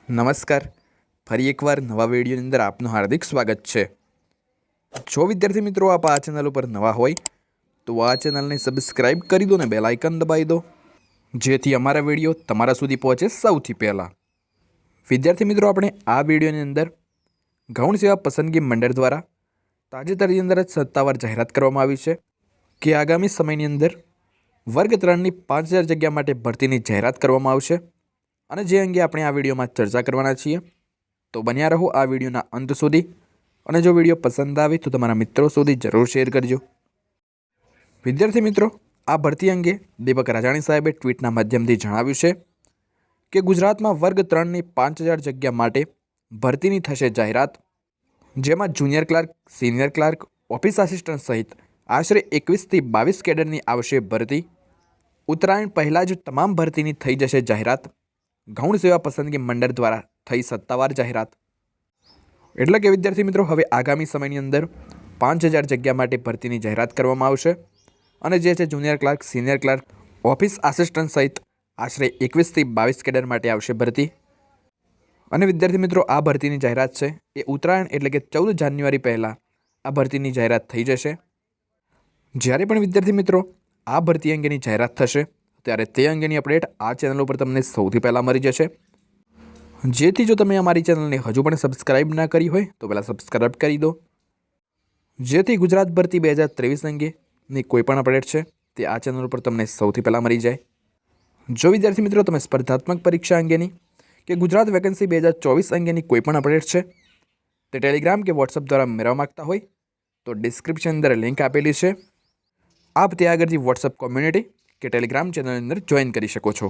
નમસ્કાર. ફરી એકવાર નવા વિડીયોની અંદર આપનું હાર્દિક સ્વાગત છે. જો વિદ્યાર્થી મિત્રો આપ આ ચેનલ ઉપર નવા હોય તો આ ચેનલને સબસ્ક્રાઈબ કરી દો ને બેલ આઇકન દબાવી દો, જેથી અમારા વિડીયો તમારા સુધી પહોંચે સૌથી પહેલાં. વિદ્યાર્થી મિત્રો, આપણે આ વિડીયોની અંદર ગૌણ સેવા પસંદગી મંડળ દ્વારા તાજેતરની અંદર જ સત્તાવાર જાહેરાત કરવામાં આવી છે કે આગામી સમયની અંદર વર્ગ 3ની 5000 જગ્યા માટે ભરતીની જાહેરાત કરવામાં આવશે અને જે અંગે આપણે આ વિડીયોમાં ચર્ચા કરવાના છીએ. તો બન્યા રહો આ વિડીયોના અંત સુધી અને જો વિડીયો પસંદ આવે તો તમારા મિત્રો સુધી જરૂર શેર કરજો. વિદ્યાર્થી મિત્રો, આ ભરતી અંગે દીપક રાજાણી સાહેબે ટ્વીટના માધ્યમથી જણાવ્યું છે કે ગુજરાતમાં વર્ગ 3ની 5000 જગ્યા માટે ભરતીની થશે જાહેરાત, જેમાં junior clerk, senior clerk, office assistant સહિત આશરે 21થી 22 કેડરની આવશે ભરતી. ઉત્તરાયણ પહેલાં જ તમામ ભરતીની થઈ જશે જાહેરાત. ગૌણ સેવા પસંદગી મંડળ દ્વારા થઈ સત્તાવાર જાહેરાત. એટલે કે વિદ્યાર્થી મિત્રો, હવે આગામી સમયની અંદર 5000 જગ્યા માટે ભરતીની જાહેરાત કરવામાં આવશે અને જે છે junior clerk, senior clerk, office assistant સહિત આશરે 21થી 22 કેડર માટે આવશે ભરતી. અને વિદ્યાર્થી મિત્રો, આ ભરતીની જાહેરાત છે એ ઉત્તરાયણ એટલે કે 14 જાન્યુઆરી પહેલાં આ ભરતીની જાહેરાત થઈ જશે. જ્યારે પણ વિદ્યાર્થી મિત્રો આ ભરતી અંગેની જાહેરાત થશે ત્યારે તે અંગેની અપડેટ આ ચેનલ ઉપર તમને સૌથી પહેલાં મળી જશે. જેથી જો તમે અમારી ચેનલને હજુ પણ સબસ્ક્રાઈબ ના કરી હોય તો પહેલાં સબસ્ક્રાઈબ કરી દો, જેથી ગુજરાત ભરતી 2023 અંગેની કોઈ પણ અપડેટ છે તે આ ચેનલ ઉપર તમને સૌથી પહેલાં મળી જાય. જો વિદ્યાર્થી મિત્રો તમે સ્પર્ધાત્મક પરીક્ષા અંગેની કે ગુજરાત વેકેન્સી 2024 અંગેની કોઈ પણ અપડેટ છે તે ટેલિગ્રામ કે વોટ્સઅપ દ્વારા મેળવવા માગતા હોય તો ડિસ્ક્રિપ્શન અંદર લિંક આપેલી છે. આપ ત્યાં આગળથી વોટ્સઅપ કોમ્યુનિટી કે ટેલિગ્રામ ચેનલની અંદર જોઈન કરી શકો છો.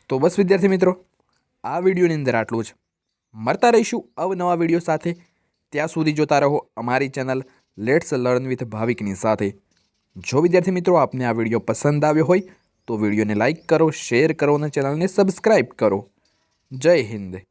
તો બસ વિદ્યાર્થી મિત્રો, આ વિડીયોની અંદર આટલું જ. મળતા રહીશું અવનવા વિડીયો સાથે. ત્યાં સુધી જોતા રહો અમારી ચેનલ લેટ્સ લર્ન વિથ ભાવિકની સાથે. જો વિદ્યાર્થી મિત્રો આપને આ વિડીયો પસંદ આવ્યો હોય તો વિડીયોને લાઇક કરો, શેર કરો અને ચેનલને સબસ્ક્રાઈબ કરો. જય હિન્દ.